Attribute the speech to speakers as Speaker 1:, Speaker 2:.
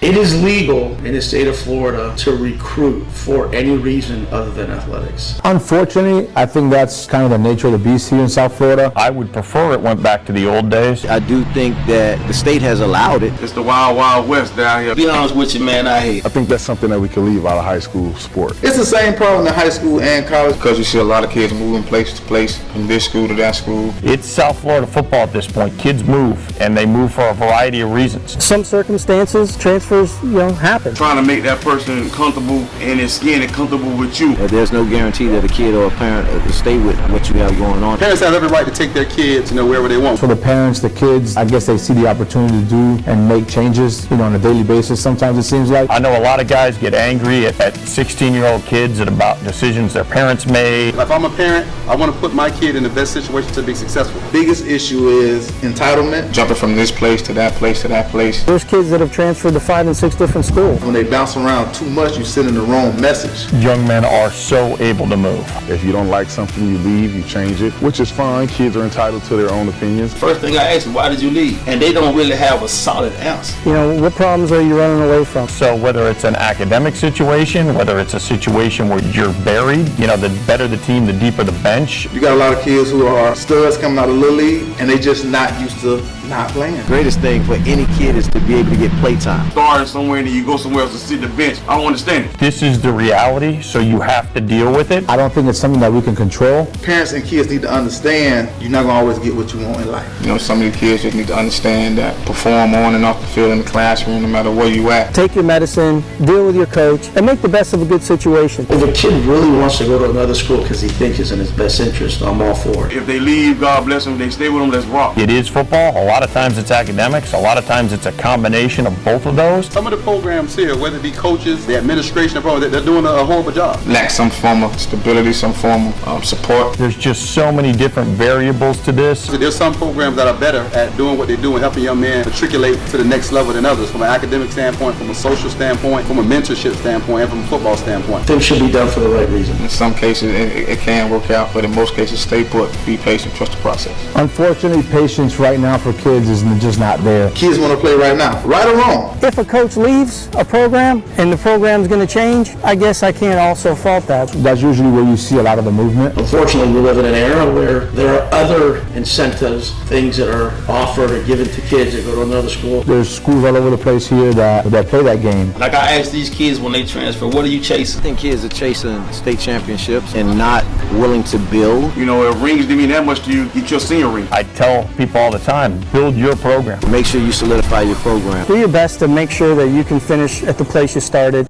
Speaker 1: It is legal in the state of Florida to recruit for any reason other than athletics.
Speaker 2: Unfortunately, I think that's kind of the nature of the beast here in South Florida.
Speaker 3: I would prefer it went back to the old days.
Speaker 4: I do think that the state has allowed it.
Speaker 5: It's the wild, wild west down here.
Speaker 6: Be honest with you, man, I hate.
Speaker 7: I think that's something that we can leave out of high school sport.
Speaker 8: It's the same problem in high school and college.
Speaker 5: Because you see a lot of kids moving place to place, from this school to that school.
Speaker 3: It's South Florida football at this point. Kids move, and they move for a variety of reasons.
Speaker 9: Some circumstances, transfers, happen.
Speaker 5: Trying to make that person comfortable in his skin and comfortable with you.
Speaker 4: There's no guarantee that a kid or a parent will stay with what you have going on.
Speaker 8: Parents have every right to take their kids, wherever they want.
Speaker 2: For the parents, the kids, I guess they see the opportunity to do and make changes, on a daily basis. Sometimes it seems like.
Speaker 3: I know a lot of guys get angry at 16-year-old kids about decisions their parents made.
Speaker 8: If I'm a parent, I want to put my kid in the best situation to be successful. Biggest issue is entitlement.
Speaker 5: Jumping from this place to that place to that place.
Speaker 9: There's kids that have transferred to 5 and 6 different schools.
Speaker 8: When they bounce around too much, you send in the wrong message.
Speaker 3: Young men are so able to move.
Speaker 7: If you don't like something, you leave, you change it, which is fine. Kids are entitled to their own opinions.
Speaker 6: First thing I ask them, why did you leave? And they don't really have a solid answer.
Speaker 9: What problems are you running away from?
Speaker 3: So whether it's an academic situation, whether it's a situation where you're buried, the better the team, the deeper the bench.
Speaker 8: You got a lot of kids who are studs coming out of Little League, and they just not used to not playing.
Speaker 4: The greatest thing for any kid is to be able to get playtime.
Speaker 5: Starting somewhere and then you go somewhere else to sit the bench. I don't understand it.
Speaker 3: This is the reality, so you have to deal with it.
Speaker 2: I don't think it's something that we can control.
Speaker 8: Parents and kids need to understand you're not going to always get what you want in life.
Speaker 5: Some of the kids just need to understand that perform on and off the field in the classroom, no matter where you at.
Speaker 9: Take your medicine, deal with your coach, and make the best of a good situation.
Speaker 1: If a kid really wants to go to another school because he thinks it's in his best interest, I'm all for it.
Speaker 5: If they leave, God bless them. If they stay with them, let's rock.
Speaker 3: It is football. A lot of times it's academics. A lot of times it's a combination of both of those.
Speaker 8: Some of the programs here, whether it be coaches, the administration, they're doing a horrible job.
Speaker 5: Lack some form of stability, some form of support.
Speaker 3: There's just so many different variables to this.
Speaker 8: So there's some programs that are better at doing what they do and helping young men matriculate to the next level than others, from an academic standpoint, from a social standpoint, from a mentorship standpoint, and from a football standpoint.
Speaker 1: Things should be done for the right reason.
Speaker 5: In some cases, it can work out, but in most cases, stay put, be patient, trust the process.
Speaker 2: Unfortunately, patience right now for kids is just not there.
Speaker 8: Kids want to play right now, right or wrong.
Speaker 9: If a coach leaves a program and the program's going to change, I guess I can't also fault that.
Speaker 2: That's usually where you see a lot of the movement.
Speaker 1: Unfortunately, we live in an era where there are other incentives, things that are offered or given to kids that go to another school.
Speaker 2: There's schools all over the place here that play that game.
Speaker 6: Like I ask these kids when they transfer, what are you chasing?
Speaker 4: I think kids are chasing state championships and not willing to build.
Speaker 5: If rings didn't mean that much to you, get your senior ring.
Speaker 3: I tell people all the time, build your program.
Speaker 4: Make sure you solidify your program.
Speaker 9: Do your best to make sure that you can finish at the place you started.